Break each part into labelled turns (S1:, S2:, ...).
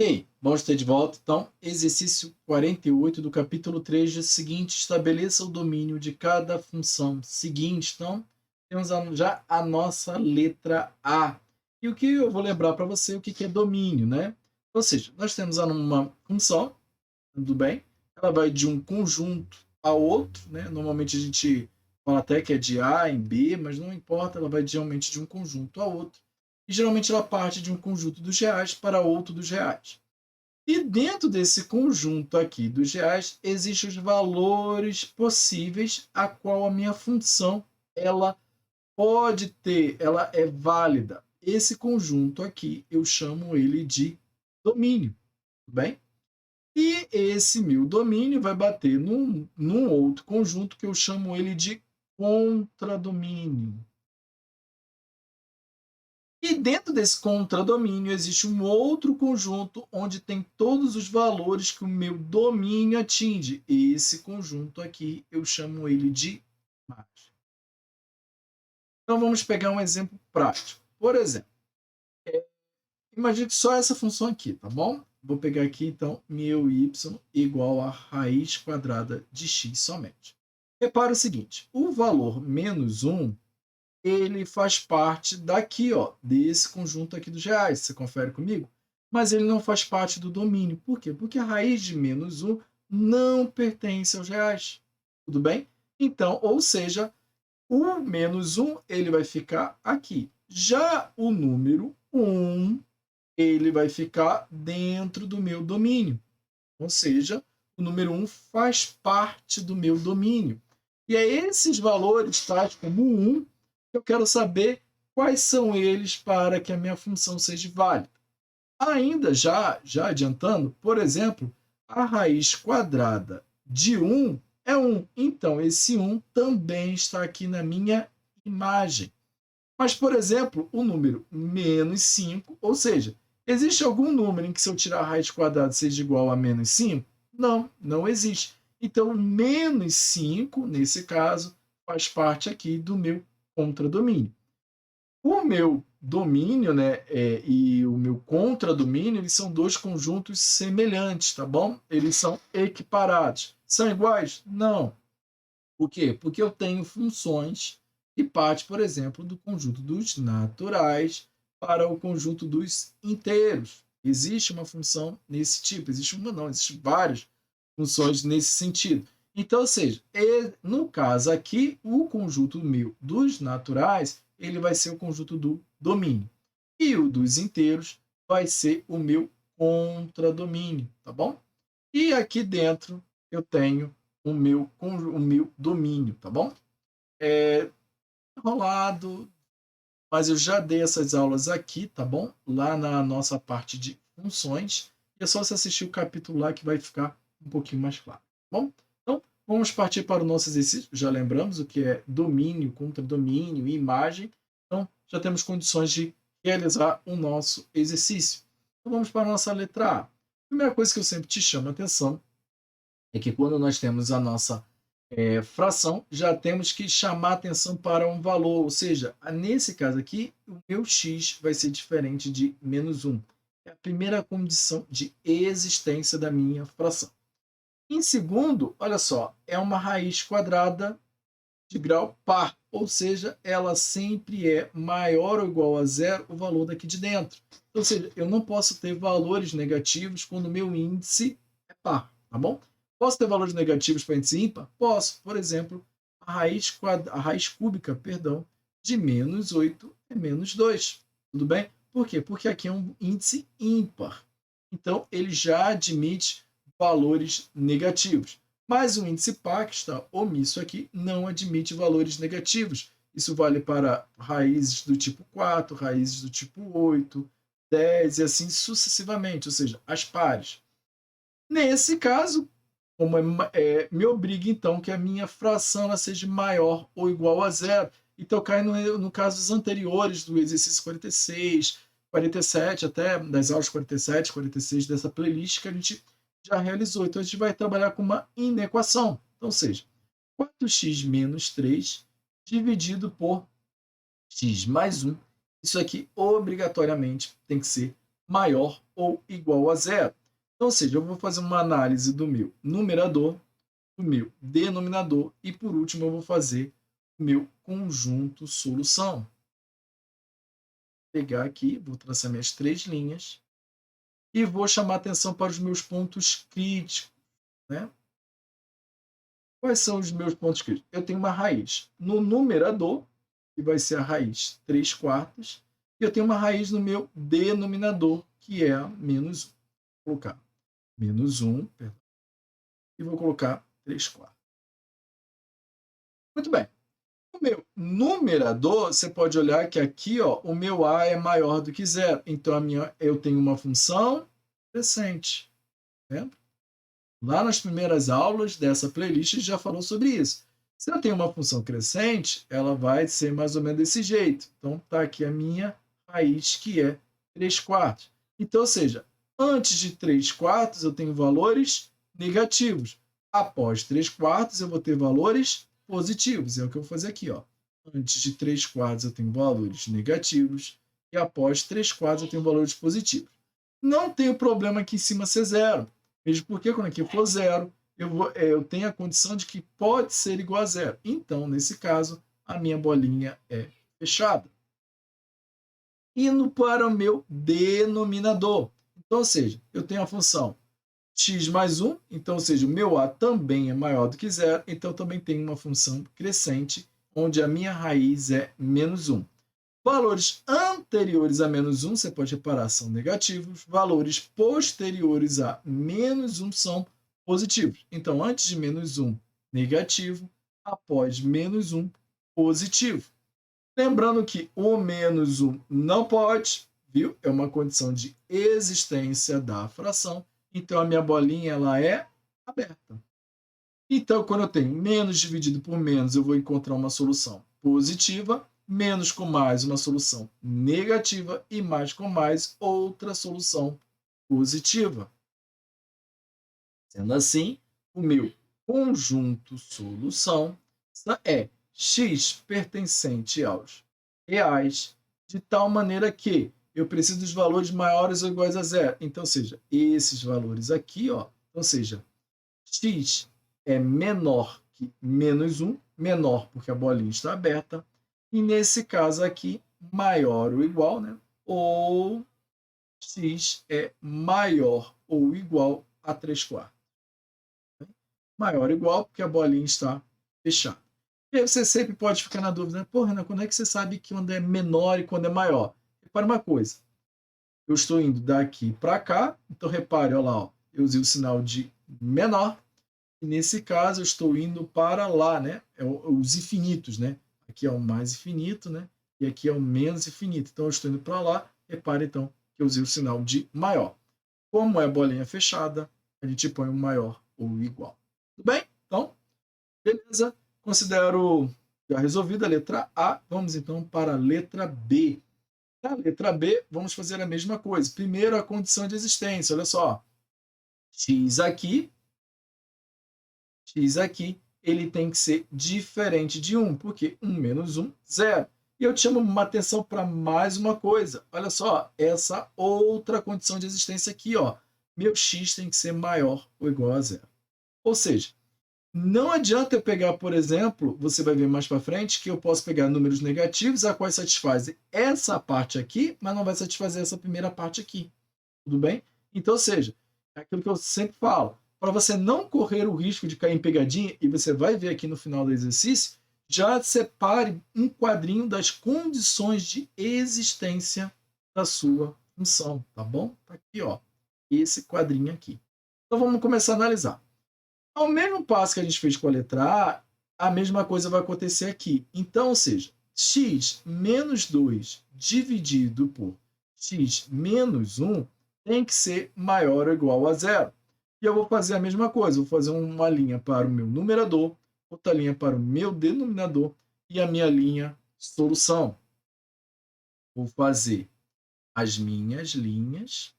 S1: E aí, vamos ter de volta, então, exercício 48 do capítulo 3 diz o seguinte: estabeleça o domínio de cada função seguinte. Então, temos já a nossa letra A. E o que eu vou lembrar para você o que é domínio, né? Ou seja, nós temos uma função, tudo bem? Ela vai de um conjunto a outro, né? Normalmente a gente fala até que é de A em B, mas não importa, ela vai geralmente de um conjunto a outro. E geralmente ela parte de um conjunto dos reais para outro dos reais. E dentro desse conjunto aqui dos reais, existem os valores possíveis a qual a minha função ela pode ter, ela é válida. Esse conjunto aqui eu chamo ele de domínio, tudo bem? E esse meu domínio vai bater num outro conjunto que eu chamo ele de contradomínio. E dentro desse contradomínio existe um outro conjunto onde tem todos os valores que o meu domínio atinge. E esse conjunto aqui eu chamo ele de imagem. Então vamos pegar um exemplo prático. Por exemplo, imagine só essa função aqui, tá bom? Vou pegar aqui então meu y igual a raiz quadrada de x somente. Repara o seguinte, o valor menos 1 ele faz parte daqui, ó, desse conjunto aqui dos reais. Você confere comigo? Mas ele não faz parte do domínio. Por quê? Porque a raiz de menos 1 não pertence aos reais. Tudo bem? Então, ou seja, o menos 1 ele vai ficar aqui. Já o número 1 ele vai ficar dentro do meu domínio. Ou seja, o número 1 faz parte do meu domínio. E é esses valores, tais como 1, que eu quero saber quais são eles para que a minha função seja válida. Ainda já adiantando, por exemplo, a raiz quadrada de 1 é 1. Então, esse 1 também está aqui na minha imagem. Mas, por exemplo, o número menos 5, ou seja, existe algum número em que se eu tirar a raiz quadrada seja igual a menos 5? Não, não existe. Então, menos 5, nesse caso, faz parte aqui do meu contradomínio. O meu domínio, né, e o meu contradomínio, eles são dois conjuntos semelhantes, tá bom? Eles são equiparados. São iguais? Não. Por quê? Porque eu tenho funções que partem, por exemplo, do conjunto dos naturais para o conjunto dos inteiros. Existe uma função nesse tipo, existe uma não, existem várias funções nesse sentido. Então, ou seja, no caso aqui, o conjunto meu dos naturais, ele vai ser o conjunto do domínio. E o dos inteiros vai ser o meu contradomínio, tá bom? E aqui dentro eu tenho o meu domínio, tá bom? Enrolado, mas eu já dei essas aulas aqui, tá bom? Lá na nossa parte de funções. E é só você assistir o capítulo lá que vai ficar um pouquinho mais claro, tá bom? Então, vamos partir para o nosso exercício. Já lembramos o que é domínio, contradomínio e imagem. Então, já temos condições de realizar o nosso exercício. Então, vamos para a nossa letra A. A primeira coisa que eu sempre te chamo a atenção é que quando nós temos a nossa fração, já temos que chamar atenção para um valor, ou seja, nesse caso aqui, o meu x vai ser diferente de menos 1. É a primeira condição de existência da minha fração. Em segundo, olha só, é uma raiz quadrada de grau par, ou seja, ela sempre é maior ou igual a zero o valor daqui de dentro. Ou seja, eu não posso ter valores negativos quando o meu índice é par, tá bom? Posso ter valores negativos para índice ímpar? Posso. Por exemplo, a raiz cúbica, perdão, de menos 8 é menos 2. Tudo bem? Por quê? Porque aqui é um índice ímpar. Então, ele já admite valores negativos. Mas o índice par, que está omisso aqui, não admite valores negativos. Isso vale para raízes do tipo 4, raízes do tipo 8, 10 e assim sucessivamente, ou seja, as pares. Nesse caso, como me obriga então que a minha fração ela seja maior ou igual a zero. Então cai no casos anteriores do exercício 46, 47, até das aulas 47, 46 dessa playlist que a gente já realizou. Então a gente vai trabalhar com uma inequação. Então, ou seja, 4x menos 3 dividido por x mais 1. Isso aqui obrigatoriamente tem que ser maior ou igual a zero. Então, ou seja, eu vou fazer uma análise do meu numerador, do meu denominador e, por último, eu vou fazer o meu conjunto solução. Vou pegar aqui, vou traçar minhas 3 linhas e vou chamar atenção para os meus pontos críticos, né? Quais são os meus pontos críticos? Eu tenho uma raiz no numerador, que vai ser a raiz 3/4, e eu tenho uma raiz no meu denominador, que é a menos 1. Vou colocar menos 1, perdão, e vou colocar 3/4. Muito bem. O meu numerador, você pode olhar que aqui, ó, o meu a é maior do que zero. Então, eu tenho uma função crescente. Né? Lá nas primeiras aulas dessa playlist já falou sobre isso. Se eu tenho uma função crescente, ela vai ser mais ou menos desse jeito. Então, está aqui a minha raiz, que é 3/4. Então, ou seja, antes de 3/4 eu tenho valores negativos. Após 3/4 eu vou ter valores positivos. É o que eu vou fazer aqui. Ó. Antes de 3/4 eu tenho valores negativos. E após 3/4 eu tenho valores positivos. Não tenho problema aqui em cima ser zero. Mesmo porque quando aqui for zero, eu tenho a condição de que pode ser igual a zero. Então, nesse caso, a minha bolinha é fechada. Indo para o meu denominador. Então, ou seja, eu tenho a função x mais 1, então, ou seja, o meu a também é maior do que zero, então também tenho uma função crescente, onde a minha raiz é menos 1. Valores anteriores a menos 1, você pode reparar, são negativos. Valores posteriores a menos 1 são positivos. Então, antes de menos 1, negativo. Após menos 1, positivo. Lembrando que o menos 1 não pode, viu? É uma condição de existência da fração. Então, a minha bolinha ela é aberta. Então, quando eu tenho menos dividido por menos, eu vou encontrar uma solução positiva. Menos com mais, uma solução negativa. E mais com mais, outra solução positiva. Sendo assim, o meu conjunto solução é x pertencente aos reais, de tal maneira que eu preciso dos valores maiores ou iguais a zero. Então, ou seja, esses valores aqui, ó, ou seja, x é menor que menos 1, menor porque a bolinha está aberta, e nesse caso aqui, maior ou igual, né? Ou x é maior ou igual a 3/4. Maior ou igual porque a bolinha está fechada. E aí você sempre pode ficar na dúvida, né? Pô, Renan, quando é que você sabe que quando é menor e quando é maior? Repare uma coisa, eu estou indo daqui para cá, então repare, olha lá, ó, eu usei o sinal de menor, e nesse caso eu estou indo para lá, né? É os infinitos, né? Aqui é o mais infinito, né? E aqui é o menos infinito. Então eu estou indo para lá, repare então que eu usei o sinal de maior. Como é bolinha fechada, a gente põe o maior ou igual. Tudo bem? Então, beleza. Considero já resolvida a letra A. Vamos então para a letra B. Na letra B, vamos fazer a mesma coisa. Primeiro, a condição de existência. Olha só. X aqui, ele tem que ser diferente de 1, porque 1 menos 1, 0. E eu te chamo uma atenção para mais uma coisa. Olha só, essa outra condição de existência aqui, ó. Meu x tem que ser maior ou igual a 0. Ou seja, não adianta eu pegar, por exemplo, você vai ver mais para frente, que eu posso pegar números negativos a quais satisfazem essa parte aqui, mas não vai satisfazer essa primeira parte aqui. Tudo bem? Então, ou seja, é aquilo que eu sempre falo. Para você não correr o risco de cair em pegadinha, e você vai ver aqui no final do exercício, já separe um quadrinho das condições de existência da sua função, tá bom? Tá aqui, ó, esse quadrinho aqui. Então vamos começar a analisar. Ao mesmo passo que a gente fez com a letra A mesma coisa vai acontecer aqui. Então, ou seja, x menos 2 dividido por x menos 1 tem que ser maior ou igual a 0. E eu vou fazer a mesma coisa. Vou fazer uma linha para o meu numerador, outra linha para o meu denominador e a minha linha solução. Vou fazer as minhas linhas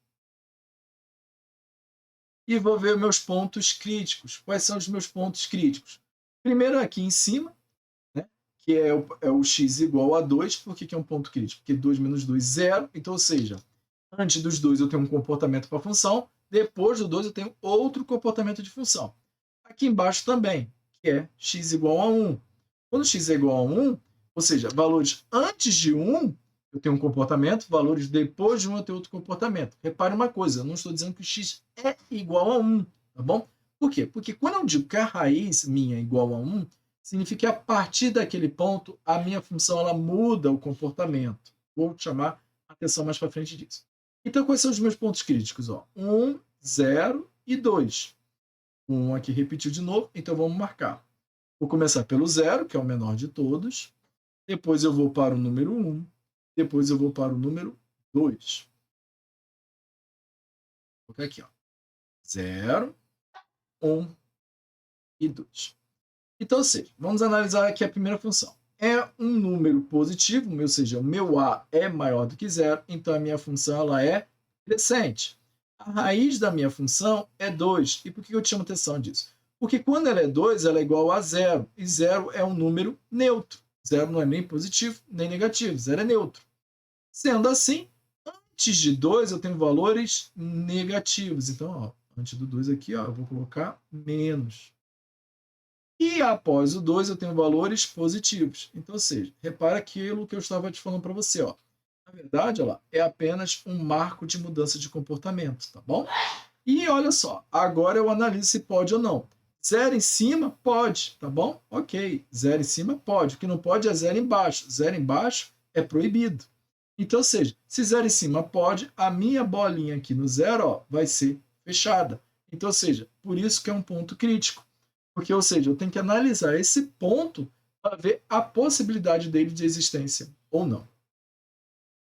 S1: e vou ver meus pontos críticos. Quais são os meus pontos críticos? Primeiro aqui em cima, né, que é o x igual a 2. Por que é um ponto crítico? Porque 2 menos 2, 0. Então, ou seja, Antes dos 2 eu tenho um comportamento para a função, depois do 2 eu tenho outro comportamento de função. Aqui embaixo também, que é x igual a 1. Quando x é igual a 1, ou seja, valores antes de 1, eu tenho um comportamento, valores depois de 1 eu tenho outro comportamento. Repare uma coisa, eu não estou dizendo que x é igual a 1, tá bom? Por quê? Porque quando eu digo que a raiz minha é igual a 1, significa que a partir daquele ponto, a minha função ela muda o comportamento. Vou chamar a atenção mais para frente disso. Então, quais são os meus pontos críticos? 1, 0 e 2. 1 aqui repetiu de novo, então vamos marcar. Vou começar pelo 0, que é o menor de todos. Depois eu vou para o número 1. Depois eu vou para o número 2. Vou colocar aqui, 0, 1 e 2. Então, ou seja, vamos analisar aqui a primeira função. É um número positivo, ou seja, o meu a é maior do que 0, então a minha função ela é crescente. A raiz da minha função é 2. E por que eu te chamo atenção disso? Porque quando ela é 2, ela é igual a 0. E 0 é um número neutro. 0 não é nem positivo, nem negativo. 0 é neutro. Sendo assim, antes de 2 eu tenho valores negativos. Então, antes do 2 aqui, eu vou colocar menos. E após o 2 eu tenho valores positivos. Então, ou seja, repara aquilo que eu estava te falando para você. Na verdade, é apenas um marco de mudança de comportamento, tá bom? E olha só, agora eu analiso se pode ou não. 0 em cima, pode, tá bom? Ok, 0 em cima, pode. O que não pode é 0 embaixo. 0 embaixo é proibido. Então, ou seja, se 0 em cima pode, a minha bolinha aqui no 0 vai ser fechada. Então, ou seja, por isso que é um ponto crítico. Porque, ou seja, eu tenho que analisar esse ponto para ver a possibilidade dele de existência ou não.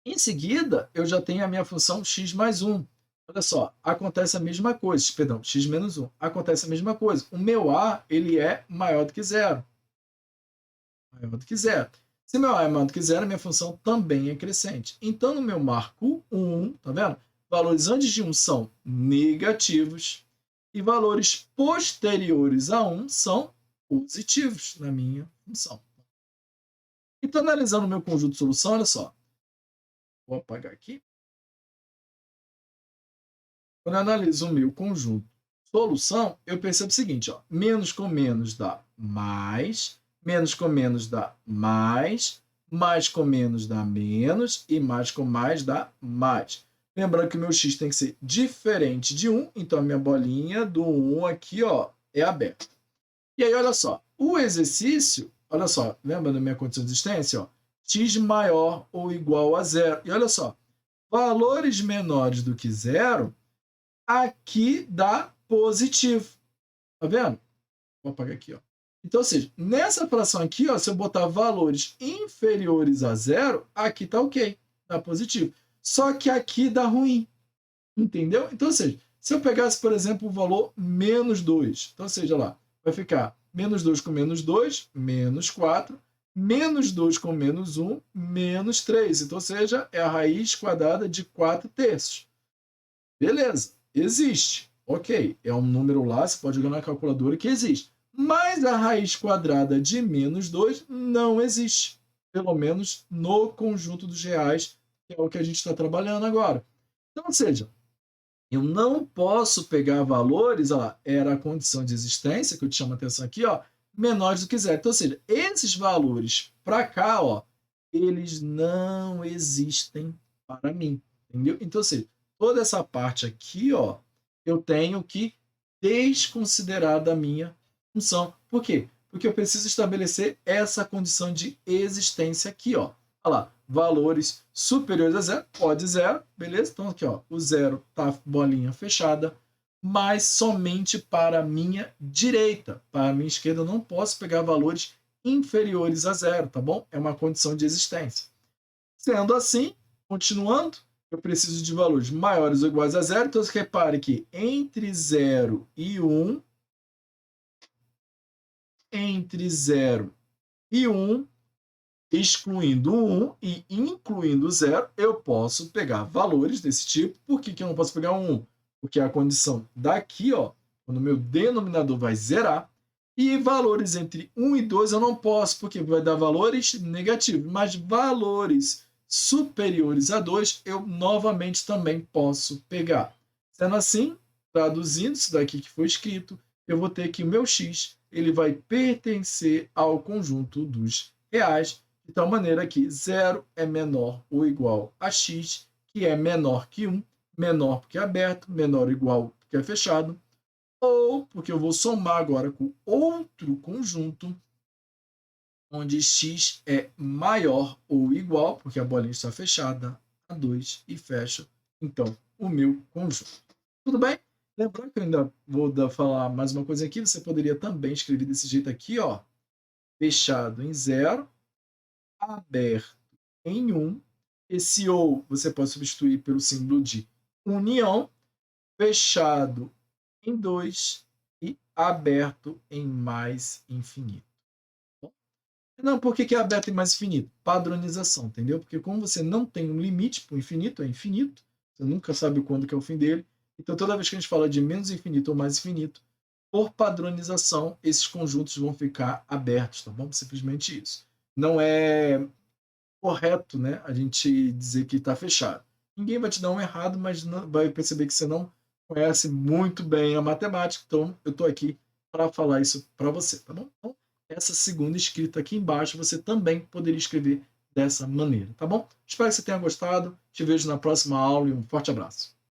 S1: Em seguida, eu já tenho a minha função x mais 1. Olha só, acontece a mesma coisa, perdão, x menos 1. Acontece a mesma coisa. O meu a, ele é maior do que 0. Maior do que 0. Se meu a é maior do que 0, a minha função também é crescente. Então, no meu marco 1, tá vendo? Valores antes de 1 são negativos e valores posteriores a 1 são positivos na minha função. Então, analisando o meu conjunto de solução, olha só. Vou apagar aqui. Quando eu analiso o meu conjunto solução, eu percebo o seguinte, menos com menos dá mais, menos com menos dá mais com menos dá menos e mais com mais dá mais. Lembrando que o meu x tem que ser diferente de 1, então a minha bolinha do 1 aqui é aberta. E aí, olha só, o exercício, olha só, lembra da minha condição de existência? X maior ou igual a 0. E olha só, valores menores do que 0, aqui dá positivo. Tá vendo? Vou apagar aqui. Então, ou seja, nessa fração aqui, se eu botar valores inferiores a 0, aqui tá ok, dá positivo. Só que aqui dá ruim. Entendeu? Então, ou seja, se eu pegasse, por exemplo, o valor menos 2, então, ou seja, lá, vai ficar menos 2 com menos 2, menos 4, menos 2 com menos 1, menos 3. Então, ou seja, é a raiz quadrada de 4 terços. Beleza, existe. Ok, é um número lá, você pode jogar na calculadora que existe. Mas a raiz quadrada de menos 2 não existe. Pelo menos no conjunto dos reais, que é o que a gente está trabalhando agora. Então, ou seja, eu não posso pegar valores, era a condição de existência, que eu te chamo a atenção aqui, menores do que 0. Então, ou seja, esses valores para cá, eles não existem para mim. Entendeu? Então, ou seja, toda essa parte aqui, eu tenho que desconsiderar da minha função. Por quê? Porque eu preciso estabelecer essa condição de existência aqui, Olha lá, valores superiores a 0, pode 0, beleza? Então aqui, o 0 tá bolinha fechada, mas somente para a minha direita. Para a minha esquerda eu não posso pegar valores inferiores a 0, tá bom? É uma condição de existência. Sendo assim, continuando, eu preciso de valores maiores ou iguais a 0, então você repare que entre 0 e 1, entre 0 e 1, excluindo 1 e incluindo 0, eu posso pegar valores desse tipo. Por que eu não posso pegar 1? Porque a condição daqui, quando o meu denominador vai zerar, e valores entre 1 e 2 eu não posso, porque vai dar valores negativos, mas valores superiores a 2, eu novamente também posso pegar. Sendo assim, traduzindo isso daqui que foi escrito, eu vou ter que o meu x ele vai pertencer ao conjunto dos reais, de tal maneira que 0 é menor ou igual a x, que é menor que 1, menor porque é aberto, menor ou igual porque é fechado, ou porque eu vou somar agora com outro conjunto, onde x é maior ou igual, porque a bolinha está fechada, a 2 e fecha, então, o meu conjunto. Tudo bem? Lembrando que eu ainda vou falar mais uma coisa aqui, você poderia também escrever desse jeito aqui, ó, fechado em 0, aberto em 1, esse ou você pode substituir pelo símbolo de união, fechado em 2 e aberto em mais infinito. Não, por que é aberto em mais infinito? Padronização, entendeu? Porque como você não tem um limite para o infinito, é infinito, você nunca sabe quando que é o fim dele, então toda vez que a gente fala de menos infinito ou mais infinito, por padronização, esses conjuntos vão ficar abertos, tá bom? Simplesmente isso. Não é correto, né, a gente dizer que está fechado. Ninguém vai te dar um errado, mas não, vai perceber que você não conhece muito bem a matemática, então eu estou aqui para falar isso para você, tá bom? Então, essa segunda escrita aqui embaixo, você também poderia escrever dessa maneira, tá bom? Espero que você tenha gostado, te vejo na próxima aula e um forte abraço.